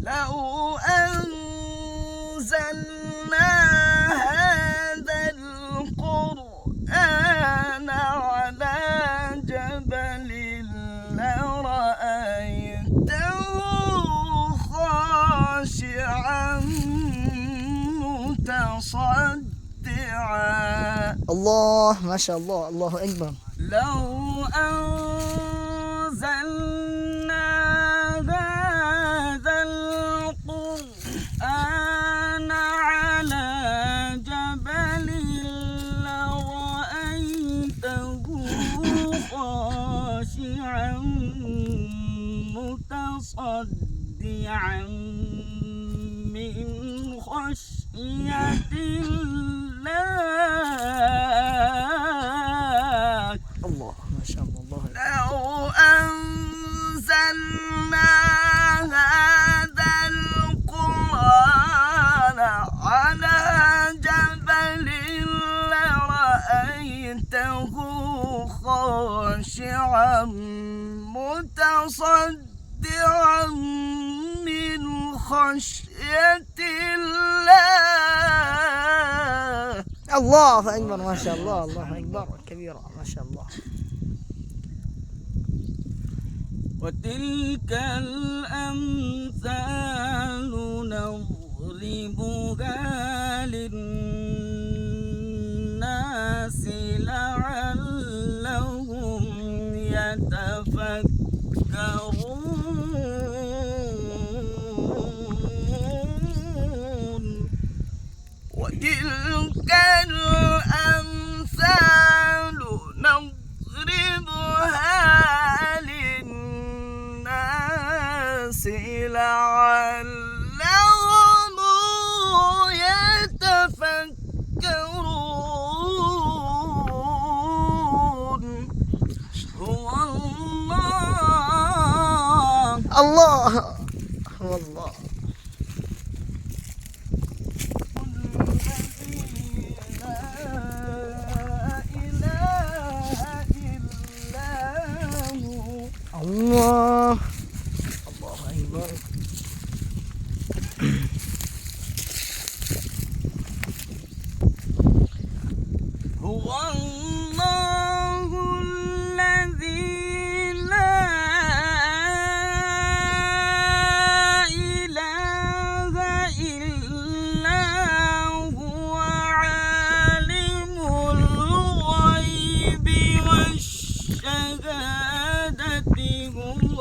لو أنزلنا هذا القرآن على جبل لرأيته خاشعا متصدعا. الله ما شاء الله، الله أكبر. لو أنزلنا هذا القرآن على جبل لرأيته خاشعا متصدعا من خشية الله. الله ما شاء الله، الله. لو أنزلنا هذا القرآن على جبل لرأيته خاشعا متصدعا من خشية الله. الله أكبر ما شاء الله، الله أكبر كبيرا ما شاء الله. وتلك الأمثال نضربها للناس لعلهم يتفكرون. وتلك الأمثال نضربها للناس لعلهم يتفكرون. هو الله. الله هو الله. الله الله أكبر. هو الله الذي لا إله إلا هو عالم الغيب والشهادة هو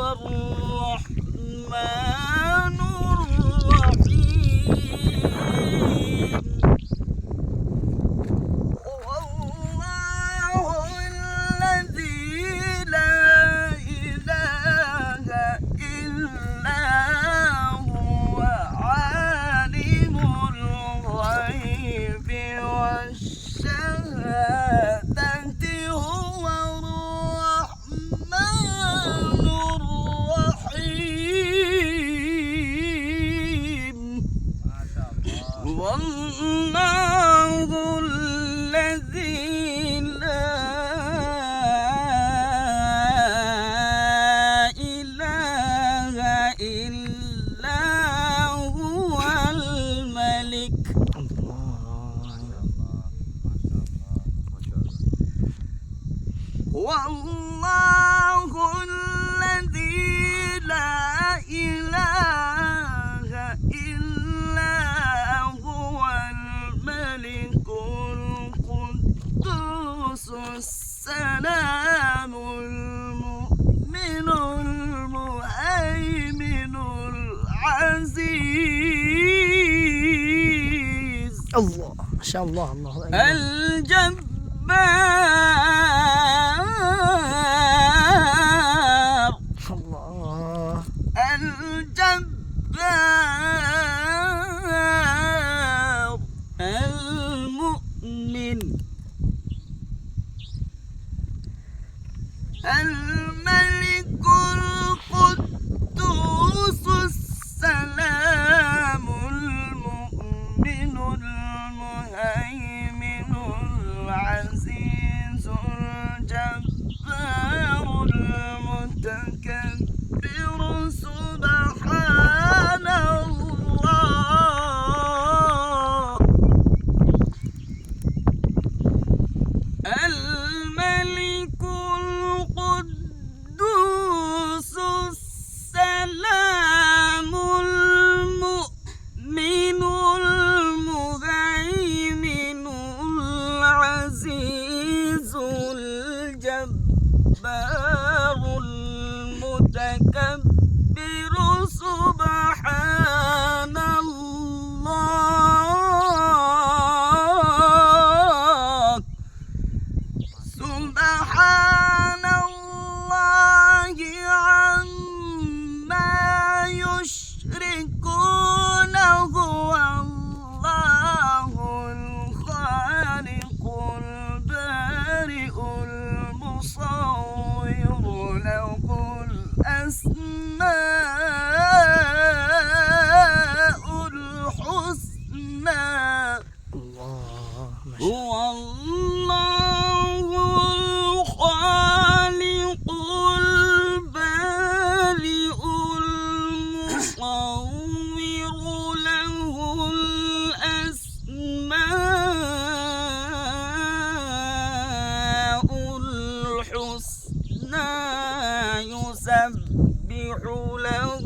الرحمن الرحيم. هو الله الذي لا إله إلا هو عالم الغيب والشهادة هو الرحمن الرحيم. هو الله الذي لا إله إلا هو الملك. هو الله الذي لا إله إلا هو الملك القدوس السلام المؤمن المهيمن العزيز. الله ما شاء الله، الله أكبر. الجبار. الله الجبار. المؤمن. الملك القدوس السلام المؤمن المهيمن العزيز الجبار المتكبر سبحان يكبر سبحان الله سبحان الله عما يشركون هو الله الخالق البارئ المصور له الأسماء الحسنى الله ما شاء هو الله الخالق البارئ المصور له الأسماء الحسنى يسبح له